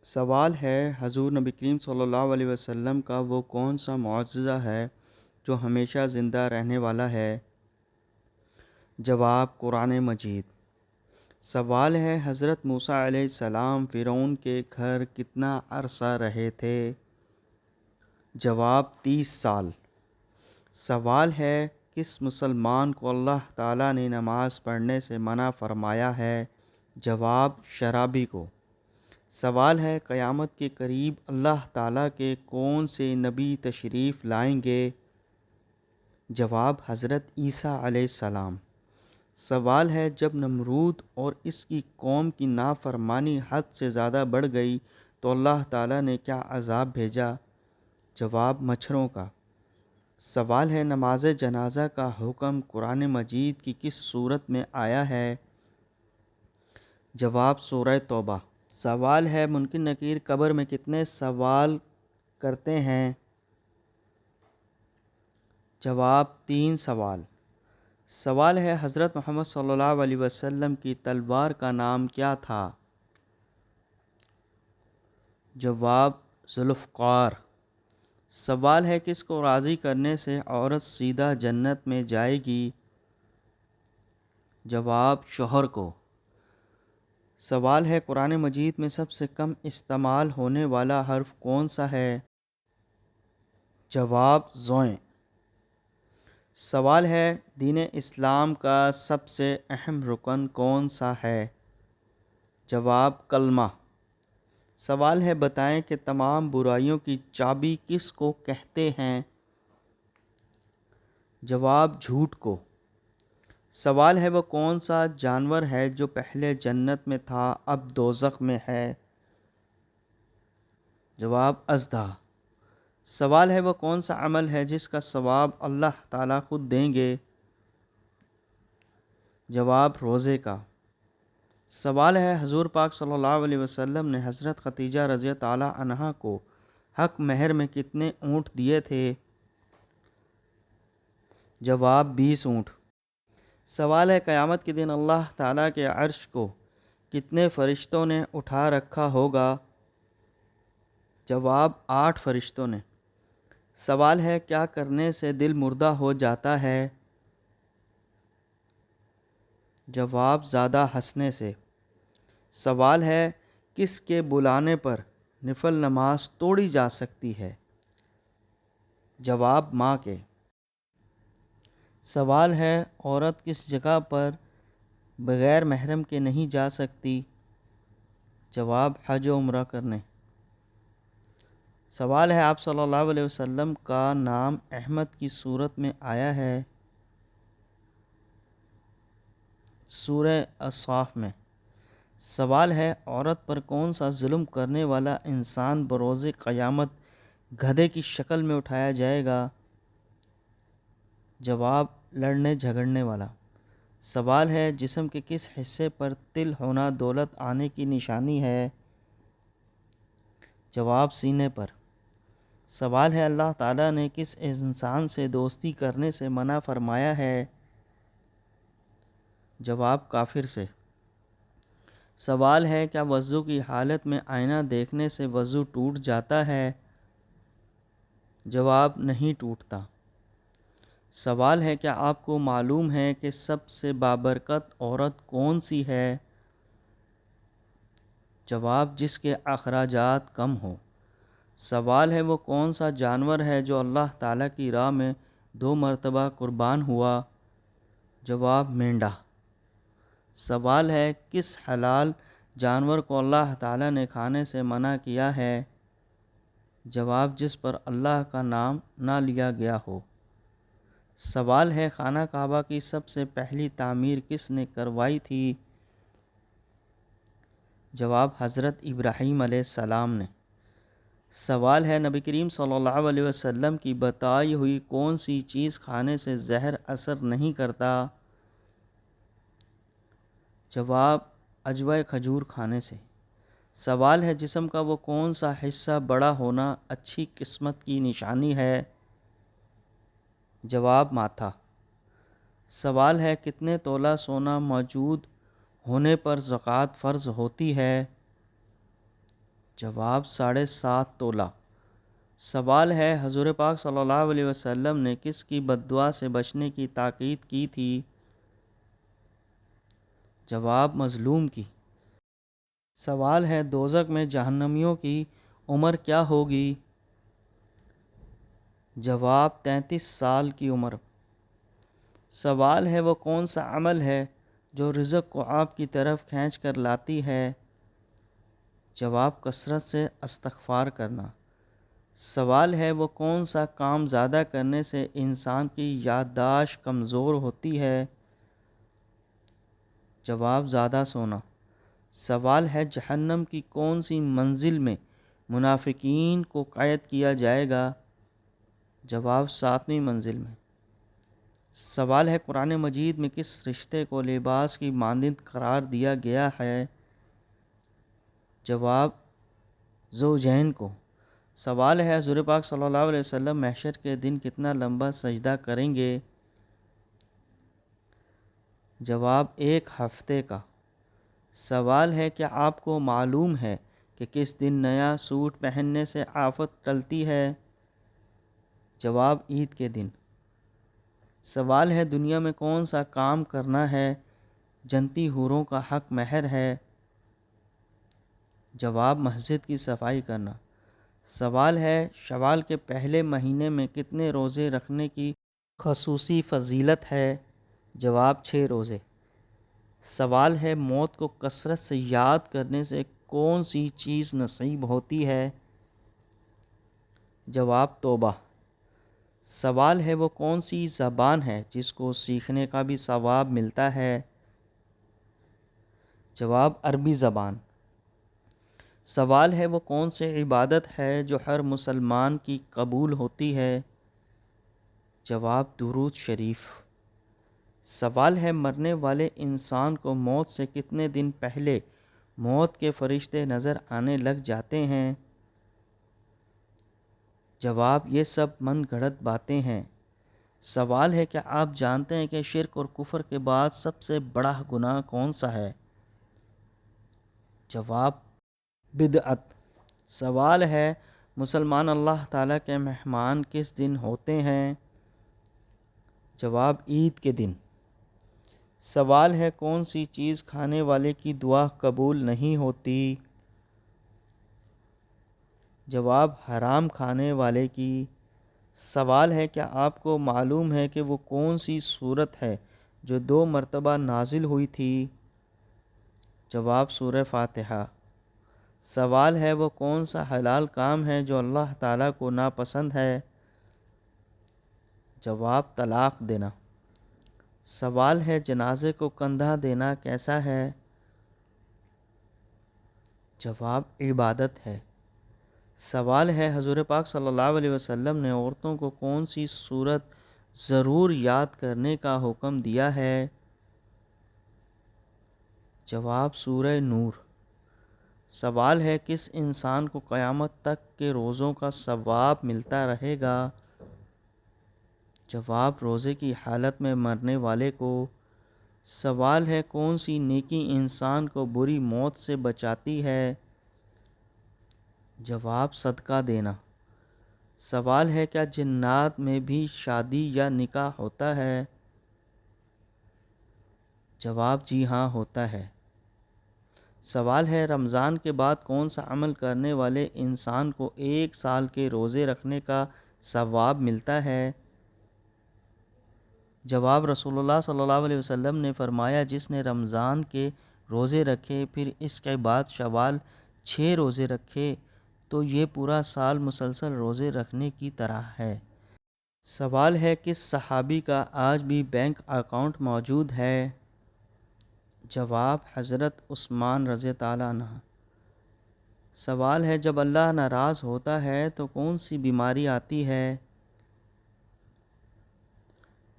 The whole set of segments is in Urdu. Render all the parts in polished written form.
سوال ہے حضور نبی کریم صلی اللہ علیہ وسلم کا وہ کون سا معجزہ ہے جو ہمیشہ زندہ رہنے والا ہے؟ جواب قرآن مجید۔ سوال ہے حضرت موسیٰ علیہ السلام فرعون کے گھر کتنا عرصہ رہے تھے؟ جواب 30 سال۔ سوال ہے کس مسلمان کو اللہ تعالیٰ نے نماز پڑھنے سے منع فرمایا ہے؟ جواب شرابی کو۔ سوال ہے قیامت کے قریب اللہ تعالیٰ کے کون سے نبی تشریف لائیں گے؟ جواب حضرت عیسیٰ علیہ السلام۔ سوال ہے جب نمرود اور اس کی قوم کی نافرمانی حد سے زیادہ بڑھ گئی تو اللہ تعالیٰ نے کیا عذاب بھیجا؟ جواب مچھروں کا۔ سوال ہے نماز جنازہ کا حکم قرآن مجید کی کس صورت میں آیا ہے؟ جواب سورہ توبہ۔ سوال ہے منکر نکیر قبر میں کتنے سوال کرتے ہیں؟ جواب 3 سوال۔ سوال ہے حضرت محمد صلی اللہ علیہ وسلم کی تلوار کا نام کیا تھا؟ جواب ذوالفقار۔ سوال ہے کس کو راضی کرنے سے عورت سیدھا جنت میں جائے گی؟ جواب شوہر کو۔ سوال ہے قرآن مجید میں سب سے کم استعمال ہونے والا حرف کون سا ہے؟ جواب زوئیں۔ سوال ہے دین اسلام کا سب سے اہم رکن کون سا ہے؟ جواب کلمہ۔ سوال ہے بتائیں کہ تمام برائیوں کی چابی کس کو کہتے ہیں؟ جواب جھوٹ کو۔ سوال ہے وہ کون سا جانور ہے جو پہلے جنت میں تھا اب دوزخ میں ہے؟ جواب اژدھا۔ سوال ہے وہ کون سا عمل ہے جس کا ثواب اللہ تعالیٰ خود دیں گے؟ جواب روزے کا۔ سوال ہے حضور پاک صلی اللہ علیہ وسلم نے حضرت خدیجہ رضی تعالیٰ عنہا کو حق مہر میں کتنے اونٹ دیے تھے؟ جواب 20 اونٹ۔ سوال ہے قیامت کے دن اللہ تعالیٰ کے عرش کو کتنے فرشتوں نے اٹھا رکھا ہوگا؟ جواب 8 فرشتوں نے۔ سوال ہے کیا کرنے سے دل مردہ ہو جاتا ہے؟ جواب زیادہ ہنسنے سے۔ سوال ہے کس کے بلانے پر نفل نماز توڑی جا سکتی ہے؟ جواب ماں کے۔ سوال ہے عورت کس جگہ پر بغیر محرم کے نہیں جا سکتی؟ جواب حج و عمرہ کرنے۔ سوال ہے آپ صلی اللہ علیہ وسلم کا نام احمد کی صورت میں آیا ہے؟ سورہ الصاف میں۔ سوال ہے عورت پر کون سا ظلم کرنے والا انسان بروز قیامت گدھے کی شکل میں اٹھایا جائے گا؟ جواب لڑنے جھگڑنے والا۔ سوال ہے جسم کے کس حصے پر تل ہونا دولت آنے کی نشانی ہے؟ جواب سینے پر۔ سوال ہے اللہ تعالیٰ نے کس انسان سے دوستی کرنے سے منع فرمایا ہے؟ جواب کافر سے۔ سوال ہے کیا وضو کی حالت میں آئینہ دیکھنے سے وضو ٹوٹ جاتا ہے؟ جواب نہیں ٹوٹتا۔ سوال ہے کیا آپ کو معلوم ہے کہ سب سے بابرکت عورت کون سی ہے؟ جواب جس کے اخراجات کم ہوں۔ سوال ہے وہ کون سا جانور ہے جو اللہ تعالیٰ کی راہ میں 2 مرتبہ قربان ہوا؟ جواب مینڈا۔ سوال ہے کس حلال جانور کو اللہ تعالیٰ نے کھانے سے منع کیا ہے؟ جواب جس پر اللہ کا نام نہ لیا گیا ہو۔ سوال ہے خانہ کعبہ کی سب سے پہلی تعمیر کس نے کروائی تھی؟ جواب حضرت ابراہیم علیہ السلام نے۔ سوال ہے نبی کریم صلی اللہ علیہ وسلم کی بتائی ہوئی کون سی چیز کھانے سے زہر اثر نہیں کرتا؟ جواب عجوہ کھجور کھانے سے۔ سوال ہے جسم کا وہ کون سا حصہ بڑا ہونا اچھی قسمت کی نشانی ہے؟ جواب ماتھا۔ سوال ہے کتنے تولہ سونا موجود ہونے پر زکوٰۃ فرض ہوتی ہے؟ جواب 7.5 تولہ۔ سوال ہے حضور پاک صلی اللہ علیہ وسلم نے کس کی بد دعا سے بچنے کی تاکید کی تھی؟ جواب مظلوم کی۔ سوال ہے دوزخ میں جہنمیوں کی عمر کیا ہوگی؟ جواب 33 سال کی عمر۔ سوال ہے وہ کون سا عمل ہے جو رزق کو آپ کی طرف کھینچ کر لاتی ہے؟ جواب کثرت سے استغفار کرنا۔ سوال ہے وہ کون سا کام زیادہ کرنے سے انسان کی یادداشت کمزور ہوتی ہے؟ جواب زیادہ سونا۔ سوال ہے جہنم کی کون سی منزل میں منافقین کو قید کیا جائے گا؟ جواب 7ویں منزل میں۔ سوال ہے قرآن مجید میں کس رشتے کو لباس کی مانند قرار دیا گیا ہے؟ جواب زوجین کو۔ سوال ہے حضور پاک صلی اللہ علیہ وسلم محشر کے دن کتنا لمبا سجدہ کریں گے؟ جواب 1 ہفتے کا۔ سوال ہے کیا آپ کو معلوم ہے کہ کس دن نیا سوٹ پہننے سے آفت ٹلتی ہے؟ جواب عید کے دن۔ سوال ہے دنیا میں کون سا کام کرنا ہے جنتی حوروں کا حق مہر ہے؟ جواب مسجد کی صفائی کرنا۔ سوال ہے شوال کے پہلے مہینے میں کتنے روزے رکھنے کی خصوصی فضیلت ہے؟ جواب 6 روزے۔ سوال ہے موت کو کثرت سے یاد کرنے سے کون سی چیز نصیب ہوتی ہے؟ جواب توبہ۔ سوال ہے وہ کون سی زبان ہے جس کو سیکھنے کا بھی ثواب ملتا ہے؟ جواب عربی زبان۔ سوال ہے وہ کون سی عبادت ہے جو ہر مسلمان کی قبول ہوتی ہے؟ جواب درود شریف۔ سوال ہے مرنے والے انسان کو موت سے کتنے دن پہلے موت کے فرشتے نظر آنے لگ جاتے ہیں؟ جواب یہ سب من گھڑت باتیں ہیں۔ سوال ہے کیا آپ جانتے ہیں کہ شرک اور کفر کے بعد سب سے بڑا گناہ کون سا ہے؟ جواب بدعت۔ سوال ہے مسلمان اللہ تعالیٰ کے مہمان کس دن ہوتے ہیں؟ جواب عید کے دن۔ سوال ہے کون سی چیز کھانے والے کی دعا قبول نہیں ہوتی؟ جواب حرام کھانے والے کی۔ سوال ہے کیا آپ کو معلوم ہے کہ وہ کون سی سورت ہے جو 2 مرتبہ نازل ہوئی تھی؟ جواب سورہ فاتحہ۔ سوال ہے وہ کون سا حلال کام ہے جو اللہ تعالیٰ کو ناپسند ہے؟ جواب طلاق دینا۔ سوال ہے جنازے کو کندھا دینا کیسا ہے؟ جواب عبادت ہے۔ سوال ہے حضور پاک صلی اللہ علیہ وسلم نے عورتوں کو کون سی سورت ضرور یاد کرنے کا حکم دیا ہے؟ جواب سورہ نور۔ سوال ہے کس انسان کو قیامت تک کے روزوں کا ثواب ملتا رہے گا؟ جواب روزے کی حالت میں مرنے والے کو۔ سوال ہے کون سی نیکی انسان کو بری موت سے بچاتی ہے؟ جواب صدقہ دینا۔ سوال ہے کیا جنات میں بھی شادی یا نکاح ہوتا ہے؟ جواب جی ہاں ہوتا ہے۔ سوال ہے رمضان کے بعد کون سا عمل کرنے والے انسان کو 1 سال کے روزے رکھنے کا ثواب ملتا ہے؟ جواب رسول اللہ صلی اللہ علیہ وسلم نے فرمایا جس نے رمضان کے روزے رکھے پھر اس کے بعد شوال 6 روزے رکھے تو یہ پورا سال مسلسل روزے رکھنے کی طرح ہے۔ سوال ہے کس صحابی کا آج بھی بینک اکاؤنٹ موجود ہے؟ جواب حضرت عثمان رضی اللہ عنہ۔ سوال ہے جب اللہ ناراض ہوتا ہے تو کون سی بیماری آتی ہے؟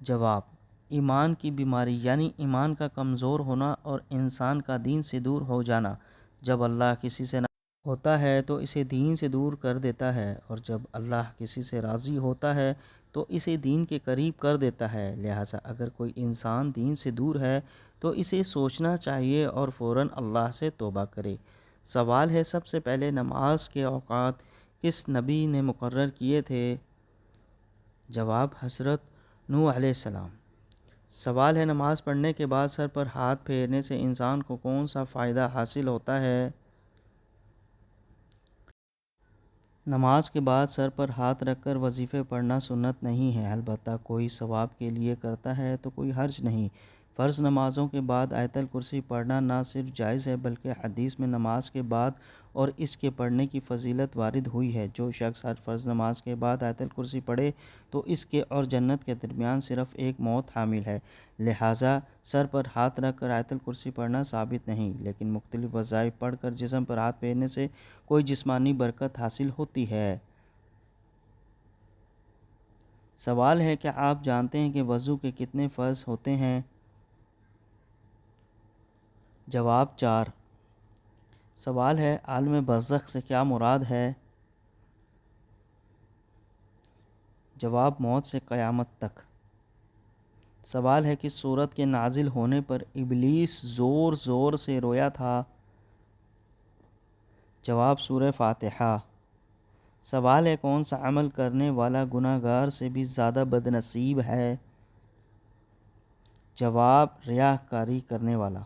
جواب ایمان کی بیماری، یعنی ایمان کا کمزور ہونا اور انسان کا دین سے دور ہو جانا۔ جب اللہ کسی سے ہوتا ہے تو اسے دین سے دور کر دیتا ہے، اور جب اللہ کسی سے راضی ہوتا ہے تو اسے دین کے قریب کر دیتا ہے۔ لہٰذا اگر کوئی انسان دین سے دور ہے تو اسے سوچنا چاہیے اور فوراً اللہ سے توبہ کرے۔ سوال ہے سب سے پہلے نماز کے اوقات کس نبی نے مقرر کیے تھے؟ جواب حضرت نوح علیہ السلام۔ سوال ہے نماز پڑھنے کے بعد سر پر ہاتھ پھیرنے سے انسان کو کون سا فائدہ حاصل ہوتا ہے؟ نماز کے بعد سر پر ہاتھ رکھ کر وظیفے پڑھنا سنت نہیں ہے، البتہ کوئی ثواب کے لیے کرتا ہے تو کوئی حرج نہیں۔ فرض نمازوں کے بعد آیت الکرسی پڑھنا نہ صرف جائز ہے بلکہ حدیث میں نماز کے بعد اور اس کے پڑھنے کی فضیلت وارد ہوئی ہے۔ جو شخص ہر فرض نماز کے بعد آیت الکرسی پڑھے تو اس کے اور جنت کے درمیان صرف ایک موت حامل ہے، لہٰذا سر پر ہاتھ رکھ کر آیت الکرسی پڑھنا ثابت نہیں، لیکن مختلف وظائف پڑھ کر جسم پر ہاتھ پھیرنے سے کوئی جسمانی برکت حاصل ہوتی ہے۔ سوال ہے کیا آپ جانتے ہیں کہ وضو کے کتنے فرض ہوتے ہیں؟ جواب 4۔ سوال ہے عالم برزخ سے کیا مراد ہے؟ جواب موت سے قیامت تک۔ سوال ہے کس سورت کے نازل ہونے پر ابلیس زور زور سے رویا تھا؟ جواب سورہ فاتحہ۔ سوال ہے کون سا عمل کرنے والا گناہ گار سے بھی زیادہ بدنصیب ہے؟ جواب ریاکاری کرنے والا۔